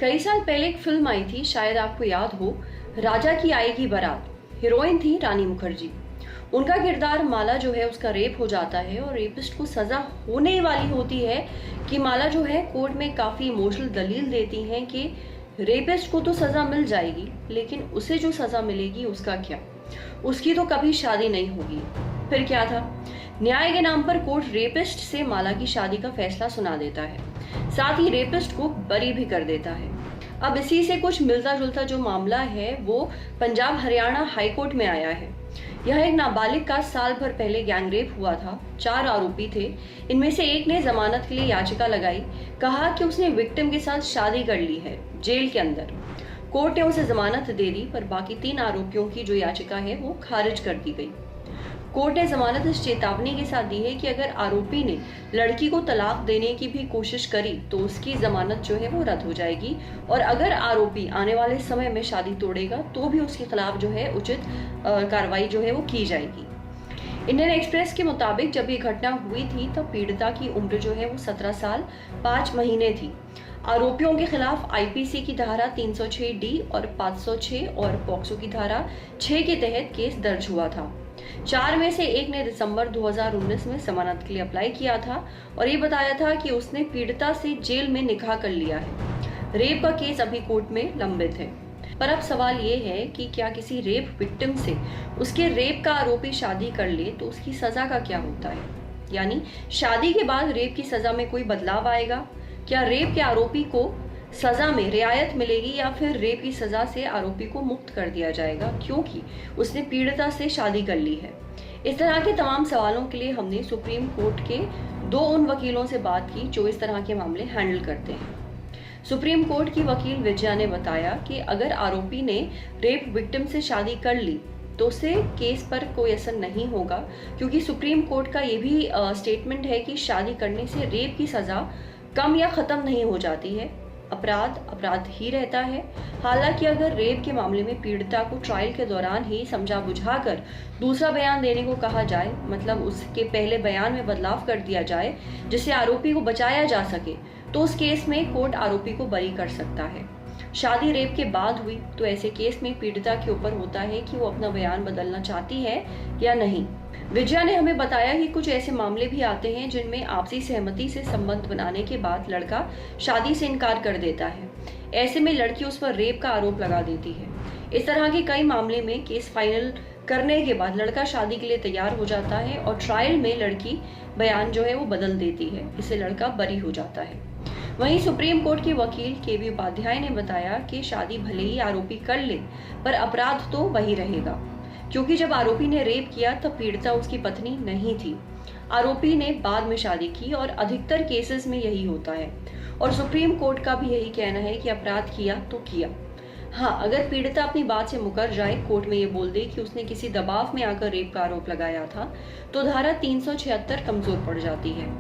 कई साल पहले एक फिल्म आई थी, शायद आपको याद हो, राजा की आएगी बारात। हीरोइन थी रानी मुखर्जी। उनका किरदार माला जो है उसका रेप हो जाता है और रेपिस्ट को सजा होने वाली होती है कि माला जो है कोर्ट में काफी इमोशनल दलील देती हैं कि रेपिस्ट को तो सजा मिल जाएगी, लेकिन उसे जो सजा मिलेगी उसका क्या, उसकी तो कभी शादी नहीं होगी। फिर क्या था, न्याय के नाम पर कोर्ट रेपिस्ट से माला की शादी का फैसला सुना देता है, साथ ही रेपिस्ट को बरी भी कर देता है। अब इसी से कुछ मिलता जुलता जो मामला है वो पंजाब हरियाणा हाई कोर्ट में आया है। यह एक नाबालिग का साल भर पहले गैंगरेप हुआ था। 4 आरोपी थे। इनमें से एक ने जमानत के लिए याचिका लगाई, कहा कि उसने विक्टिम के साथ शादी कर ली है जेल के अंदर। कोर्ट ने उसे जमानत दे दी, पर बाकी 3 आरोपियों की जो याचिका है वो खारिज कर दी गई। कोर्ट ने जमानत इस चेतावनी के साथ दी है कि अगर आरोपी ने लड़की को तलाक देने की भी कोशिश करी तो उसकी जमानत जो है वो रद्द हो जाएगी, और अगर आरोपी आने वाले समय में शादी तोड़ेगा तो भी उसके खिलाफ जो है उचित कार्रवाई जो है वो की जाएगी। इंडियन एक्सप्रेस के मुताबिक जब ये घटना हुई थी तब पीड़िता की उम्र जो है वो 17 साल 5 महीने थी। आरोपियों के खिलाफ आईपीसी की धारा 306D और 506 और पॉक्सो की धारा 6 के तहत केस दर्ज हुआ था। 4 में से एक ने दिसंबर 2019 में जमानत के लिए अप्लाई किया था और ये बताया था कि उसने पीड़िता से जेल में निकाह कर लिया है। रेप का केस अभी कोर्ट में लंबित है। पर अब सवाल ये है कि क्या किसी रेप विक्टिम से उसके रेप का आरोपी शादी कर ले तो उसकी सजा का क्या होता है, यानी शादी के बाद रेप की सजा में कोई बदलाव आएगा? क्या रेप के आरोपी को सजा में रियायत मिलेगी या फिर रेप की सजा से आरोपी को मुक्त कर दिया जाएगा क्योंकि उसने पीड़िता से शादी कर ली है? इस तरह के तमाम सवालों के लिए हमने सुप्रीम कोर्ट के 2 उन वकीलों से बात की जो इस तरह के मामले हैंडल करते हैं। सुप्रीम कोर्ट की वकील विजया ने बताया कि अगर आरोपी ने रेप विक्टिम से शादी कर ली तो उससे केस पर कोई असर नहीं होगा, क्योंकि सुप्रीम कोर्ट का ये भी स्टेटमेंट है कि शादी करने से रेप की सजा कम या खत्म नहीं हो जाती है, अपराध ही रहता है। हालांकि अगर रेप के मामले में पीड़िता को ट्रायल के दौरान ही समझा बुझाकर दूसरा बयान देने को कहा जाए, मतलब उसके पहले बयान में बदलाव कर दिया जाए जिससे आरोपी को बचाया जा सके, तो उस केस में कोर्ट आरोपी को बरी कर सकता है। शादी रेप के बाद हुई तो ऐसे केस में पीड़िता के ऊपर होता है कि वो अपना बयान बदलना चाहती है या नहीं। विजया ने हमें बताया कि कुछ ऐसे मामले भी आते हैं जिनमें आपसी सहमति से संबंध बनाने के बाद लड़का शादी से इनकार कर देता है। ऐसे में लड़की उस पर रेप का आरोप लगा देती है। इस तरह के कई मामले में केस फाइनल करने के बाद लड़का शादी के लिए तैयार हो जाता है और ट्रायल में लड़की बयान जो है वो बदल देती है, इससे लड़का बरी हो जाता है। वहीं सुप्रीम कोर्ट के वकील KV उपाध्याय ने बताया कि शादी भले ही आरोपी कर ले पर अपराध तो वही रहेगा, क्योंकि जब आरोपी ने रेप किया तब पीड़िता उसकी पत्नी नहीं थी। आरोपी ने बाद में शादी की और अधिकतर केसेस में यही होता है, और सुप्रीम कोर्ट का भी यही कहना है कि अपराध किया तो किया। हाँ, अगर पीड़िता अपनी बात से मुकर जाए, कोर्ट में ये बोल दे कि उसने किसी दबाव में आकर रेप का आरोप लगाया था, तो धारा 376 कमजोर पड़ जाती है।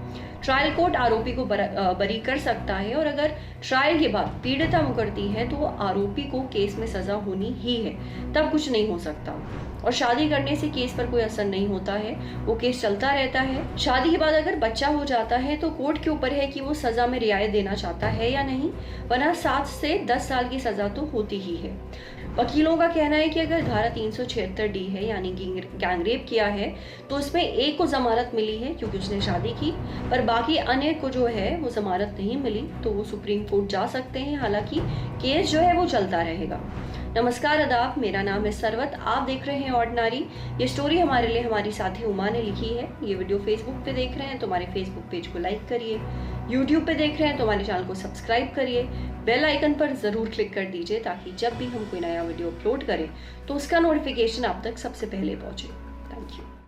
ट्रायल कोर्ट आरोपी को बरी कर सकता है, और अगर ट्रायल के बाद पीड़िता मुकरती है तो आरोपी को केस में सजा होनी ही है, तब कुछ नहीं हो सकता। और शादी करने से केस पर कोई असर नहीं होता है, वो केस चलता रहता है। शादी के बाद अगर बच्चा हो जाता है तो कोर्ट के ऊपर है कि वो सजा में रियायत देना चाहता है या नहीं, वरना 7 से 10 साल की सजा तो होती ही है। वकीलों का कहना है कि अगर धारा 376D है यानी गैंगरेप किया है तो उसमें एक को जमानत मिली है क्योंकि उसने शादी की, पर बाकी अन्य को जो है वो जमानत नहीं मिली, तो वो सुप्रीम कोर्ट जा सकते हैं। हालांकि केस जो है वो चलता रहेगा। नमस्कार, आदाब, मेरा नाम है सरवत, आप देख रहे हैं ऑर्डिनरी। ये स्टोरी हमारे लिए हमारी साथी उमा ने लिखी है। ये वीडियो फेसबुक पे देख रहे हैं तो हमारे फेसबुक पेज को लाइक करिए, यूट्यूब पे देख रहे हैं तो हमारे चैनल को सब्सक्राइब करिए, बेल आइकन पर जरूर क्लिक कर दीजिए ताकि जब भी हम कोई नया वीडियो अपलोड करें तो उसका नोटिफिकेशन आप तक सबसे पहले पहुंचे। Thank you.